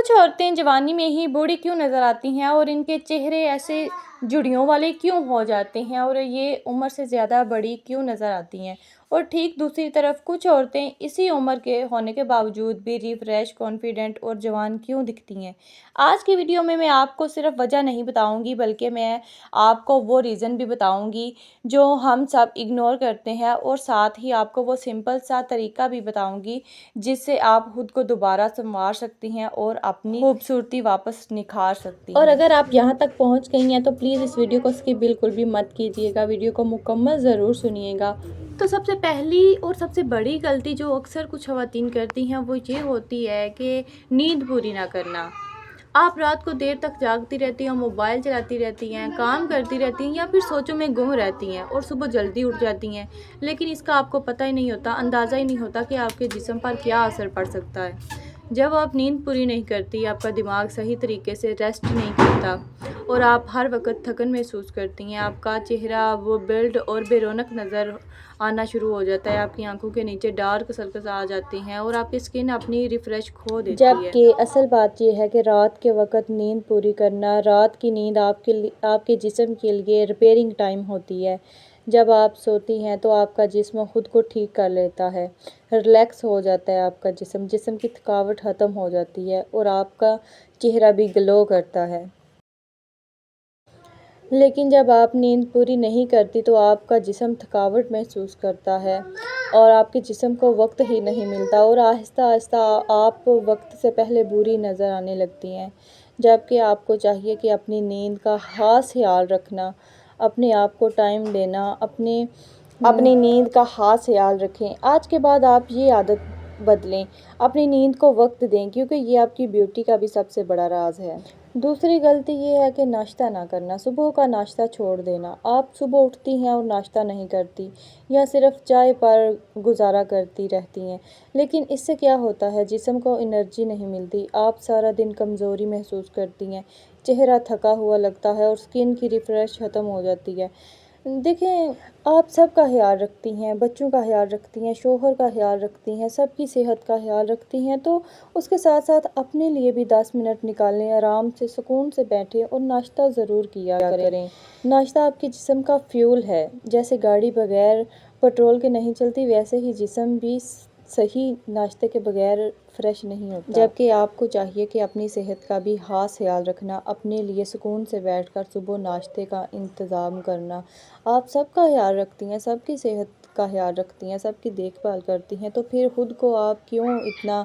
کچھ عورتیں جوانی میں ہی بوڑھی کیوں نظر آتی ہیں اور ان کے چہرے ایسے جھریوں والے کیوں ہو جاتے ہیں اور یہ عمر سے زیادہ بڑی کیوں نظر آتی ہیں، اور ٹھیک دوسری طرف کچھ عورتیں اسی عمر کے ہونے کے باوجود بھی ریفریش، کانفیڈنٹ اور جوان کیوں دکھتی ہیں۔ آج کی ویڈیو میں آپ کو صرف وجہ نہیں بتاؤں گی بلکہ میں آپ کو وہ ریزن بھی بتاؤں گی جو ہم سب اگنور کرتے ہیں، اور ساتھ ہی آپ کو وہ سمپل سا طریقہ بھی بتاؤں گی جس سے آپ خود کو دوبارہ سنوار سکتی ہیں اور اپنی خوبصورتی واپس نکھار سکتی ہیں۔ اور اگر آپ یہاں تک پہنچ گئی ہیں تو پلیز اس ویڈیو کو اسکپ بالکل بھی مت کیجیے گا، ویڈیو کو مکمل ضرور سنیے گا۔ تو سب سے پہلی اور سب سے بڑی غلطی جو اکثر کچھ خواتین کرتی ہیں وہ یہ ہوتی ہے کہ نیند پوری نہ کرنا۔ آپ رات کو دیر تک جاگتی رہتی ہیں، موبائل چلاتی رہتی ہیں، کام کرتی رہتی ہیں یا پھر سوچوں میں گم رہتی ہیں اور صبح جلدی اٹھ جاتی ہیں، لیکن اس کا آپ کو پتہ ہی نہیں ہوتا، اندازہ ہی نہیں ہوتا کہ آپ کے جسم پر کیا اثر پڑ سکتا ہے۔ جب آپ نیند پوری نہیں کرتی، آپ کا دماغ صحیح طریقے سے ریسٹ نہیں کرتا اور آپ ہر وقت تھکن محسوس کرتی ہیں، آپ کا چہرہ وہ بلڈ اور بے رونق نظر آنا شروع ہو جاتا ہے، آپ کی آنکھوں کے نیچے ڈارک سرکلز آ جاتے ہیں اور آپ کی سکن اپنی ریفریش کھو دیتی ہے۔ جبکہ اصل بات یہ ہے کہ رات کے وقت نیند پوری کرنا، رات کی نیند آپ کے جسم کے لیے ریپیئرنگ ٹائم ہوتی ہے۔ جب آپ سوتی ہیں تو آپ کا جسم خود کو ٹھیک کر لیتا ہے، ریلیکس ہو جاتا ہے آپ کا جسم کی تھکاوٹ ختم ہو جاتی ہے اور آپ کا چہرہ بھی گلو کرتا ہے۔ لیکن جب آپ نیند پوری نہیں کرتی تو آپ کا جسم تھکاوٹ محسوس کرتا ہے اور آپ کے جسم کو وقت ہی نہیں ملتا اور آہستہ آہستہ آپ وقت سے پہلے بری نظر آنے لگتی ہیں، جبکہ آپ کو چاہیے کہ اپنی نیند کا خاص خیال رکھنا، اپنے آپ کو ٹائم دینا، اپنی نیند کا خاص خیال رکھیں۔ آج کے بعد آپ یہ عادت بدلیں، اپنی نیند کو وقت دیں کیونکہ یہ آپ کی بیوٹی کا بھی سب سے بڑا راز ہے۔ دوسری غلطی یہ ہے کہ ناشتہ نہ کرنا، صبح کا ناشتہ چھوڑ دینا۔ آپ صبح اٹھتی ہیں اور ناشتہ نہیں کرتی یا صرف چائے پر گزارا کرتی رہتی ہیں، لیکن اس سے کیا ہوتا ہے، جسم کو انرجی نہیں ملتی، آپ سارا دن کمزوری محسوس کرتی ہیں، چہرہ تھکا ہوا لگتا ہے اور سکن کی ریفریش ختم ہو جاتی ہے۔ دیکھیں، آپ سب کا خیال رکھتی ہیں، بچوں کا خیال رکھتی ہیں، شوہر کا خیال رکھتی ہیں، سب کی صحت کا خیال رکھتی ہیں، تو اس کے ساتھ ساتھ اپنے لیے بھی 10 منٹ نکالیں، آرام سے سکون سے بیٹھیں اور ناشتہ ضرور کیا کریں۔ ناشتہ آپ کے جسم کا فیول ہے، جیسے گاڑی بغیر پیٹرول کے نہیں چلتی، ویسے ہی جسم بھی صحیح ناشتے کے بغیر فریش نہیں ہوتا۔ جبکہ آپ کو چاہیے کہ اپنی صحت کا بھی خاص خیال رکھنا، اپنے لیے سکون سے بیٹھ کر صبح ناشتے کا انتظام کرنا۔ آپ سب کا خیال رکھتی ہیں، سب کی صحت کا خیال رکھتی ہیں، سب کی دیکھ بھال کرتی ہیں، تو پھر خود کو آپ کیوں اتنا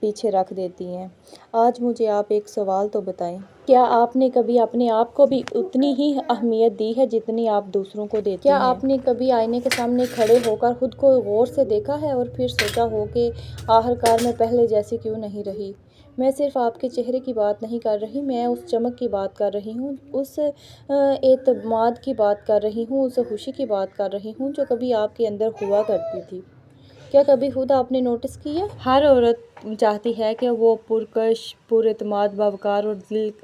پیچھے رکھ دیتی ہیں؟ آج مجھے آپ ایک سوال تو بتائیں، کیا آپ نے کبھی اپنے آپ کو بھی اتنی ہی اہمیت دی ہے جتنی آپ دوسروں کو دیتی ہیں؟ کیا آپ نے کبھی آئینے کے سامنے کھڑے ہو کر خود کو غور سے دیکھا ہے اور پھر سوچا ہو کہ آخرکار میں پہلے جیسی کیوں نہیں رہی؟ میں صرف آپ کے چہرے کی بات نہیں کر رہی، میں اس چمک کی بات کر رہی ہوں، اس اعتماد کی بات کر رہی ہوں، اس خوشی کی بات کر رہی ہوں جو کبھی آپ کے اندر ہوا کرتی تھی۔ کیا کبھی خود آپ نے نوٹس کیا؟ ہر عورت چاہتی ہے کہ وہ پرکش، پر اعتماد، باوقار اور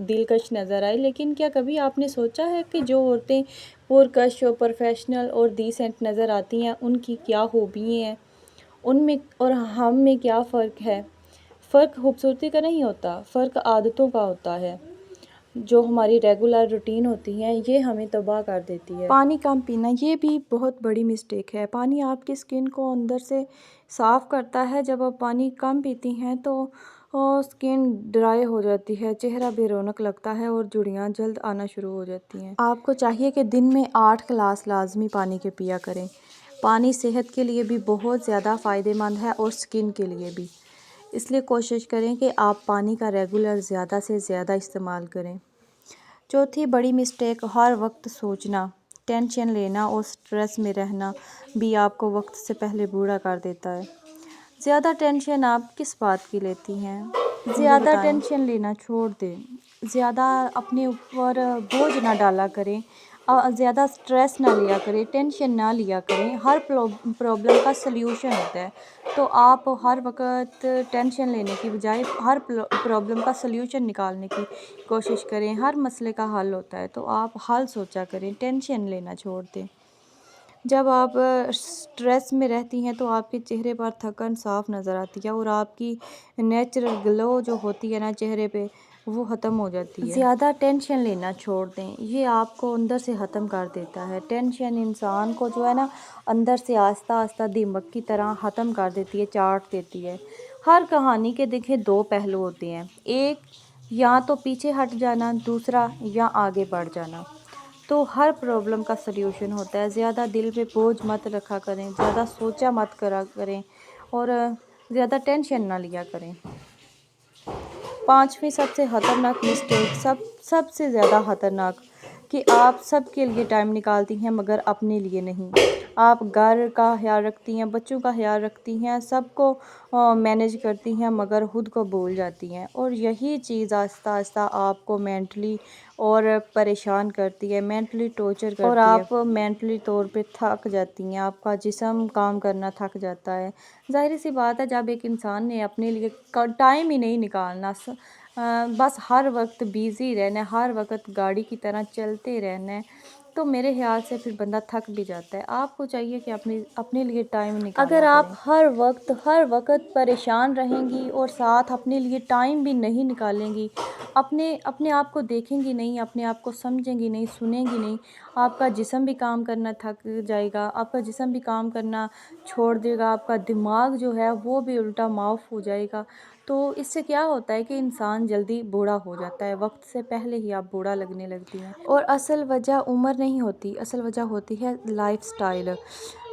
دلکش نظر آئے، لیکن کیا کبھی آپ نے سوچا ہے کہ جو عورتیں پرکش اور پروفیشنل اور ڈیسنٹ نظر آتی ہیں ان کی کیا خوبیاں ہیں؟ ان میں اور ہم میں کیا فرق ہے؟ فرق خوبصورتی کا نہیں ہوتا، فرق عادتوں کا ہوتا ہے۔ جو ہماری ریگولر روٹین ہوتی ہے یہ ہمیں تباہ کر دیتی ہے۔ پانی کم پینا، یہ بھی بہت بڑی مسٹیک ہے۔ پانی آپ کی سکن کو اندر سے صاف کرتا ہے، جب آپ پانی کم پیتی ہیں تو سکن ڈرائی ہو جاتی ہے، چہرہ بے رونق لگتا ہے اور جھریاں جلد آنا شروع ہو جاتی ہیں۔ آپ کو چاہیے کہ دن میں 8 گلاس لازمی پانی کے پیا کریں۔ پانی صحت کے لیے بھی بہت زیادہ فائدہ مند ہے اور سکن کے لیے بھی، اس لیے کوشش کریں کہ آپ پانی کا ریگولر زیادہ سے زیادہ استعمال کریں۔ چوتھی بڑی مسٹیک، ہر وقت سوچنا، ٹینشن لینا اور سٹریس میں رہنا بھی آپ کو وقت سے پہلے بوڑھا کر دیتا ہے۔ زیادہ ٹینشن آپ کس بات کی لیتی ہیں؟ زیادہ ٹینشن لینا چھوڑ دیں، زیادہ اپنے اوپر بوجھ نہ ڈالا کریں، زیادہ سٹریس نہ لیا کریں، ٹینشن نہ لیا کریں۔ ہر پرابلم کا سلیوشن ہوتا ہے، تو آپ ہر وقت ٹینشن لینے کی بجائے ہر پرابلم کا سلیوشن نکالنے کی کوشش کریں۔ ہر مسئلے کا حل ہوتا ہے تو آپ حل سوچا کریں، ٹینشن لینا چھوڑ دیں۔ جب آپ اسٹریس میں رہتی ہیں تو آپ کے چہرے پر تھکن صاف نظر آتی ہے اور آپ کی نیچرل گلو جو ہوتی ہے نا چہرے پہ وہ ختم ہو جاتی ہے۔ زیادہ ٹینشن لینا چھوڑ دیں، یہ آپ کو اندر سے ختم کر دیتا ہے۔ ٹینشن انسان کو جو ہے نا اندر سے آہستہ آہستہ دیمک کی طرح ختم کر دیتی ہے، چاٹ دیتی ہے۔ ہر کہانی کے دیکھیں دو پہلو ہوتے ہیں، ایک یا تو پیچھے ہٹ جانا، دوسرا یا آگے بڑھ جانا۔ تو ہر پرابلم کا سلیوشن ہوتا ہے۔ زیادہ دل پہ بوجھ مت رکھا کریں، زیادہ سوچا مت کرا کریں اور زیادہ ٹینشن نہ لیا کریں۔ پانچویں سب سے خطرناک مسٹیک، سب سے زیادہ خطرناک، کہ آپ سب کے لیے ٹائم نکالتی ہیں مگر اپنے لیے نہیں۔ آپ گھر کا خیال رکھتی ہیں، بچوں کا خیال رکھتی ہیں، سب کو مینیج کرتی ہیں مگر خود کو بھول جاتی ہیں، اور یہی چیز آہستہ آہستہ آپ کو مینٹلی اور پریشان کرتی ہے، مینٹلی ٹارچر کرتی ہے، اور آپ مینٹلی طور پہ تھک جاتی ہیں، آپ کا جسم کام کرنا تھک جاتا ہے۔ ظاہر سی بات ہے جب ایک انسان نے اپنے لیے ٹائم ہی نہیں نکالنا، بس ہر وقت بیزی رہنا ہے، ہر وقت گاڑی کی طرح چلتے رہنا ہے، تو میرے خیال سے پھر بندہ تھک بھی جاتا ہے۔ آپ کو چاہیے کہ اپنے لیے ٹائم نکالا کریں۔ اگر آپ ہر وقت پریشان رہیں گی اور ساتھ اپنے لیے ٹائم بھی نہیں نکالیں گی، اپنے آپ کو دیکھیں گی نہیں، اپنے آپ کو سمجھیں گی نہیں، سنیں گی نہیں، آپ کا جسم بھی کام کرنا تھک جائے گا، آپ کا جسم بھی کام کرنا چھوڑ دے گا، آپ کا دماغ جو ہے وہ بھی الٹا معاف ہو جائے گا۔ تو اس سے کیا ہوتا ہے کہ انسان جلدی بوڑھا ہو جاتا ہے، وقت سے پہلے ہی آپ بوڑھا لگنے لگتی ہیں۔ اور اصل وجہ عمر نہیں ہوتی، اصل وجہ ہوتی ہے لائف سٹائل۔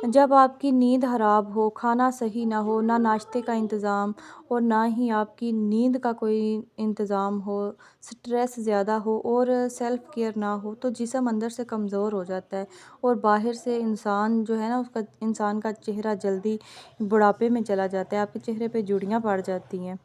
جب آپ کی نیند خراب ہو، کھانا صحیح نہ ہو، نہ ناشتے کا انتظام اور نہ ہی آپ کی نیند کا کوئی انتظام ہو، سٹریس زیادہ ہو اور سیلف کیئر نہ ہو، تو جسم اندر سے کمزور ہو جاتا ہے اور باہر سے انسان جو ہے نا انسان کا چہرہ جلدی بڑھاپے میں چلا جاتا ہے، آپ کے چہرے پہ جھریاں پڑ جاتی ہیں۔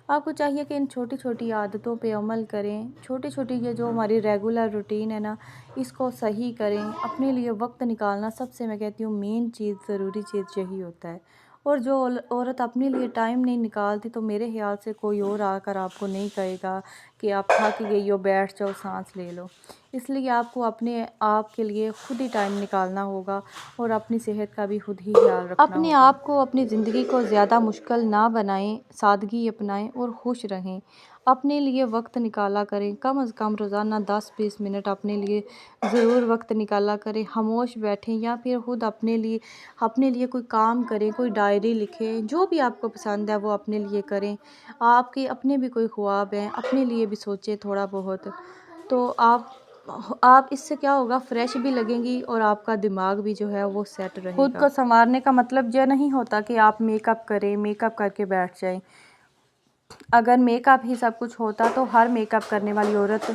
آپ کو چاہیے کہ ان چھوٹی چھوٹی عادتوں پہ عمل کریں، چھوٹی چھوٹی یہ جو ہماری ریگولر روٹین ہے نا اس کو صحیح کریں۔ اپنے لیے وقت نکالنا سب سے میں کہتی ہوں مین چیز، ضروری چیز یہی ہوتا ہے، اور جو عورت اپنے لیے ٹائم نہیں نکالتی تو میرے خیال سے کوئی اور آ کر آپ کو نہیں کہے گا کہ آپ تھک گئی ہو، بیٹھ جاؤ، سانس لے لو۔ اس لیے آپ کو اپنے آپ کے لیے خود ہی ٹائم نکالنا ہوگا اور اپنی صحت کا بھی خود ہی خیال رکھنا ہوگا۔ اپنے آپ کو، اپنی زندگی کو زیادہ مشکل نہ بنائیں، سادگی اپنائیں اور خوش رہیں۔ اپنے لیے وقت نکالا کریں، کم از کم روزانہ 10-20 منٹ اپنے لیے ضرور وقت نکالا کریں۔ خاموش بیٹھیں یا پھر خود اپنے لیے کوئی کام کریں، کوئی ڈائری لکھیں، جو بھی آپ کو پسند ہے وہ اپنے لیے کریں۔ آپ کے اپنے بھی کوئی خواب ہیں، اپنے لیے بھی سوچیں تھوڑا بہت، تو آپ اس سے کیا ہوگا، فریش بھی لگیں گی اور آپ کا دماغ بھی جو ہے وہ سیٹ رہے گا۔ خود کو سنوارنے کا مطلب یہ نہیں ہوتا کہ آپ میک اپ کریں، میک اپ کر کے بیٹھ جائیں۔ اگر میک اپ ہی سب کچھ ہوتا تو ہر میک اپ کرنے والی عورت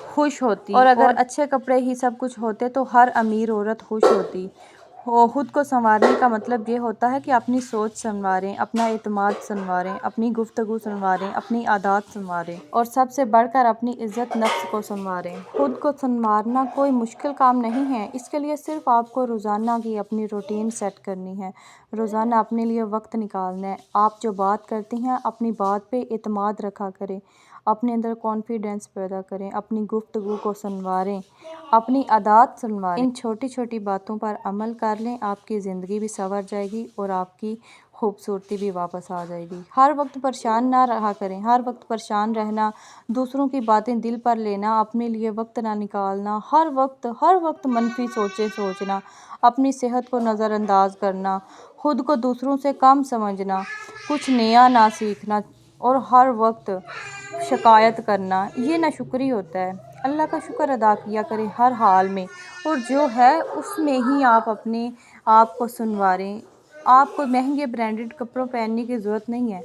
خوش ہوتی، اور اگر اچھے کپڑے ہی سب کچھ ہوتے تو ہر امیر عورت خوش ہوتی۔ خود کو سنوارنے کا مطلب یہ ہوتا ہے کہ اپنی سوچ سنواریں، اپنا اعتماد سنواریں، اپنی گفتگو سنواریں، اپنی عادات سنواریں، اور سب سے بڑھ کر اپنی عزت نفس کو سنواریں۔ خود کو سنوارنا کوئی مشکل کام نہیں ہے، اس کے لیے صرف آپ کو روزانہ کی اپنی روٹین سیٹ کرنی ہے، روزانہ اپنے لیے وقت نکالنا ہے۔ آپ جو بات کرتی ہیں اپنی بات پہ اعتماد رکھا کریں، اپنے اندر کانفیڈنس پیدا کریں، اپنی گفتگو کو سنواریں، اپنی عادات سنواریں۔ ان چھوٹی چھوٹی باتوں پر عمل کر لیں، آپ کی زندگی بھی سنور جائے گی اور آپ کی خوبصورتی بھی واپس آ جائے گی۔ ہر وقت پریشان نہ رہا کریں، ہر وقت پریشان رہنا، دوسروں کی باتیں دل پر لینا، اپنے لیے وقت نہ نکالنا، ہر وقت منفی سوچنا، اپنی صحت کو نظر انداز کرنا، خود کو دوسروں سے کم سمجھنا، کچھ نیا نہ سیکھنا اور ہر وقت شکایت کرنا، یہ ناشکری ہوتا ہے۔ اللہ کا شکر ادا کیا کریں ہر حال میں، اور جو ہے اس میں ہی آپ اپنے آپ کو سنواریں۔ آپ کو مہنگے برانڈڈ کپڑوں پہننے کی ضرورت نہیں ہے،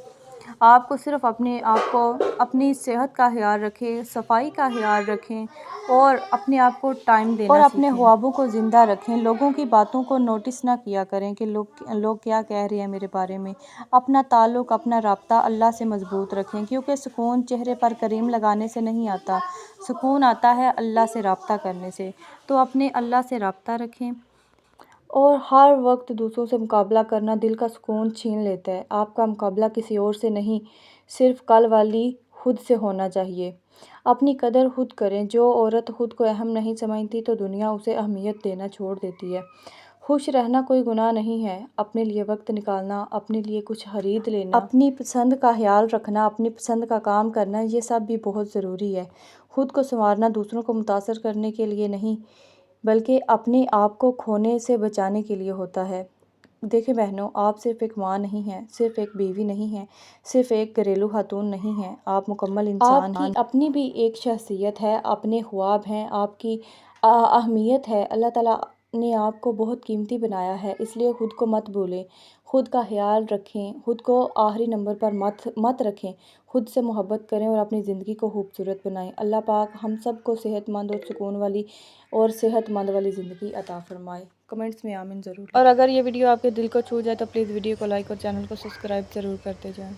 آپ کو صرف اپنے آپ کو، اپنی صحت کا خیال رکھیں، صفائی کا خیال رکھیں اور اپنے آپ کو ٹائم دینا سیکھیں، اور اپنے خوابوں کو زندہ رکھیں۔ لوگوں کی باتوں کو نوٹس نہ کیا کریں کہ لوگ کیا کہہ رہے ہیں میرے بارے میں۔ اپنا تعلق، اپنا رابطہ اللہ سے مضبوط رکھیں، کیونکہ سکون چہرے پر کریم لگانے سے نہیں آتا، سکون آتا ہے اللہ سے رابطہ کرنے سے۔ تو اپنے اللہ سے رابطہ رکھیں، اور ہر وقت دوسروں سے مقابلہ کرنا دل کا سکون چھین لیتا ہے۔ آپ کا مقابلہ کسی اور سے نہیں، صرف کل والی خود سے ہونا چاہیے۔ اپنی قدر خود کریں، جو عورت خود کو اہم نہیں سمجھتی تو دنیا اسے اہمیت دینا چھوڑ دیتی ہے۔ خوش رہنا کوئی گناہ نہیں ہے، اپنے لیے وقت نکالنا، اپنے لیے کچھ خرید لینا، اپنی پسند کا خیال رکھنا، اپنی پسند کا کام کرنا، یہ سب بھی بہت ضروری ہے۔ خود کو سنوارنا دوسروں کو متاثر کرنے کے لیے نہیں بلکہ اپنے آپ کو کھونے سے بچانے کے لیے ہوتا ہے۔ دیکھیں بہنوں، آپ صرف ایک ماں نہیں ہیں، صرف ایک بیوی نہیں ہیں، صرف ایک گھریلو خاتون نہیں ہیں، آپ مکمل انسان ہیں۔ آپ کی اپنی بھی ایک شخصیت ہے، اپنے خواب ہیں، آپ کی اہمیت ہے۔ اللہ تعالیٰ نے آپ کو بہت قیمتی بنایا ہے، اس لیے خود کو مت بھولیں، خود کا خیال رکھیں، خود کو آخری نمبر پر مت رکھیں، خود سے محبت کریں اور اپنی زندگی کو خوبصورت بنائیں۔ اللہ پاک ہم سب کو صحت مند اور سکون والی اور صحت مند والی زندگی عطا فرمائے۔ کمنٹس میں آمین ضرور لکھیں۔ اور اگر یہ ویڈیو آپ کے دل کو چھو جائے تو پلیز ویڈیو کو لائک اور چینل کو سبسکرائب ضرور کرتے جائیں۔